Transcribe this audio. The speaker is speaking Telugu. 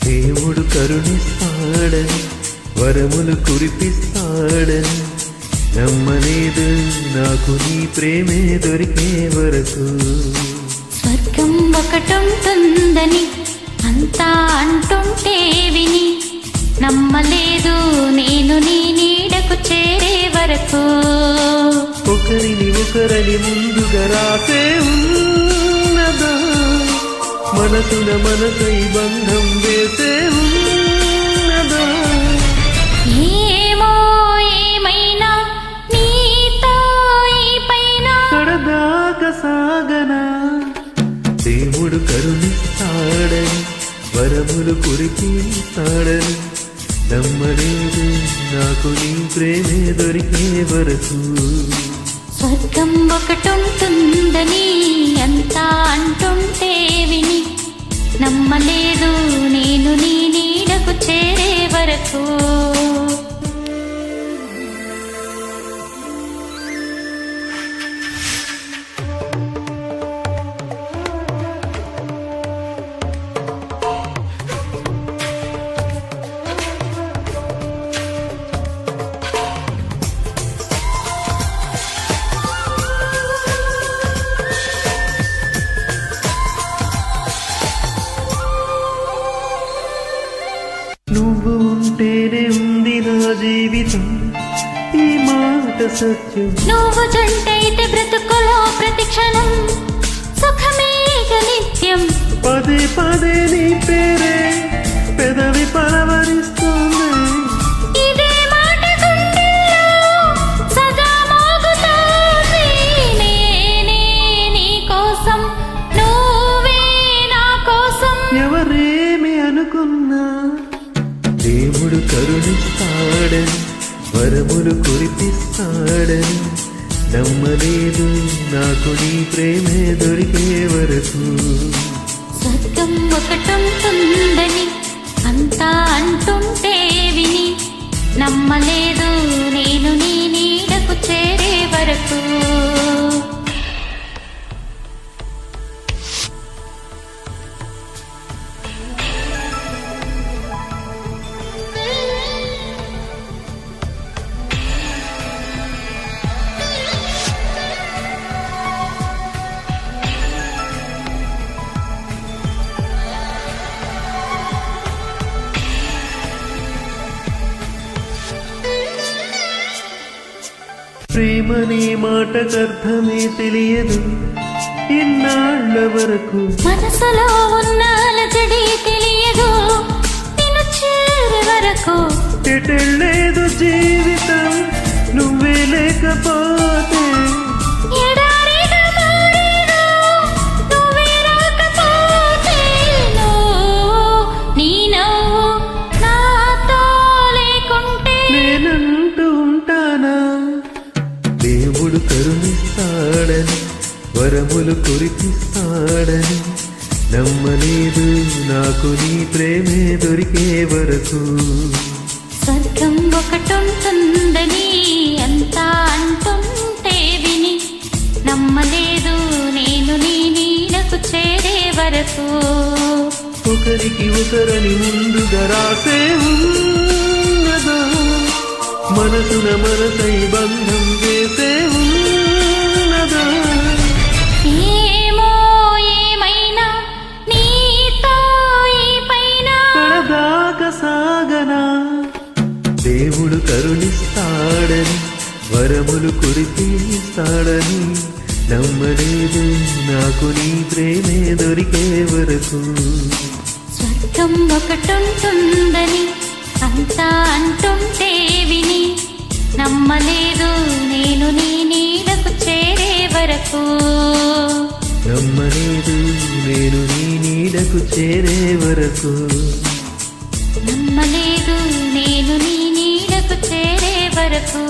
దేవుడు కరుణిస్తాడని వరములు కురిపిస్తాడని నమ్మలేదు నాకు నీ ప్రేమే దొరికే వరకు. స్వర్గం ఒకటుంటుందని అంతా అంటుంటే విని నమ్మలేదు నేను నీ నీడకు చేరే వరకు. ఒకరిని ఒకరని ముందుగా రాసే ఉన్నదా మనసున మనసై బంధం వేసే ఉన్నదా. ఏమో ఏమైనా నీతో ఈ పైన కడదాకా సాగనా. దేవుడు కరుణిస్తాడని వరములు కురిపిస్తాడని నమ్మలేదు నాకు నీ ప్రేమే దొరికే వరకు. స్వర్గం ఒకటుంటుందని అంతా అంటుంటే విని నమ్మలేదు నేను నీ నీడకు చేరే వరకు. నువ్వు ఉంటేనే ఉంది నా జీవితం ఈ మాట సత్యం. నువ్వు జంటైతే బ్రతుకులో ప్రతి క్షణం సుఖమేక నిత్యం. పదే పదే నీ పేరే పెదవి పరవరిస్తుంది. ఇదే మాట గుండెల్లో సదా మోగుతోంది. నేనే నీ కోసం నువ్వే నా కోసం. ఎవరేమి అనుకున్నా దేవుడు కరుణిస్తాడని వరములు కురిపిస్తాడని నమ్మలేదు నాకు నీ ప్రేమే దొరికే వరకు. స్వర్గం ఒకటుంటుందని అంతా అంటుంటే విని నమ్మలేదు నేను నీ నీడకు చేరే వరకు. ప్రేమనే మాటకర్థమే తెలియదు ఇన్నాళ్ళ వరకు. మనసులో ఉన్న అలజడి తెలియదు నిన్ను చేరే వరకు. ఎటెళ్ళేదు జీవితం నువ్వే లేకపోతే. ఎడారిగా మారేను నువ్వే రాకపోతే. నీ నవ్వు నాతో లేకుంటే నేనంటూ ఉంటానా. దేవుడు కరుణిస్తాడని వరములు కురిపిస్తాడని నమ్మలేదు నాకు నీ ప్రేమే దొరికే వరకు. స్వర్గం ఒకటుంటుందని అంతా అంటుంటే విని నమ్మలేదు నేను నీ నీడకు చేరే వరకు. ఒకరికి ఒకరని ముందుగా రాసే ఉన్నదా మనసున మనసై బంధం వేసే ఉన్నదా. ఏమో ఏమైనా నీతో ఈ పైన కడదాకా సాగనా. దేవుడు కరుణిస్తాడని వరములు కురిపిస్తాడని నమ్మలేదు నాకు నీ ప్రేమే దొరికే వరకు. స్వర్గం ఒకటుంటుందని అంతా అంటుంటే విని నమ్మలేదు నేను నీ నీడకు చేరే వరకు. నమ్మలేదు నేను నీ నీడకు చేరే వరకు. నమ్మలేదు నేను నీ నీడకు చేరే వరకు.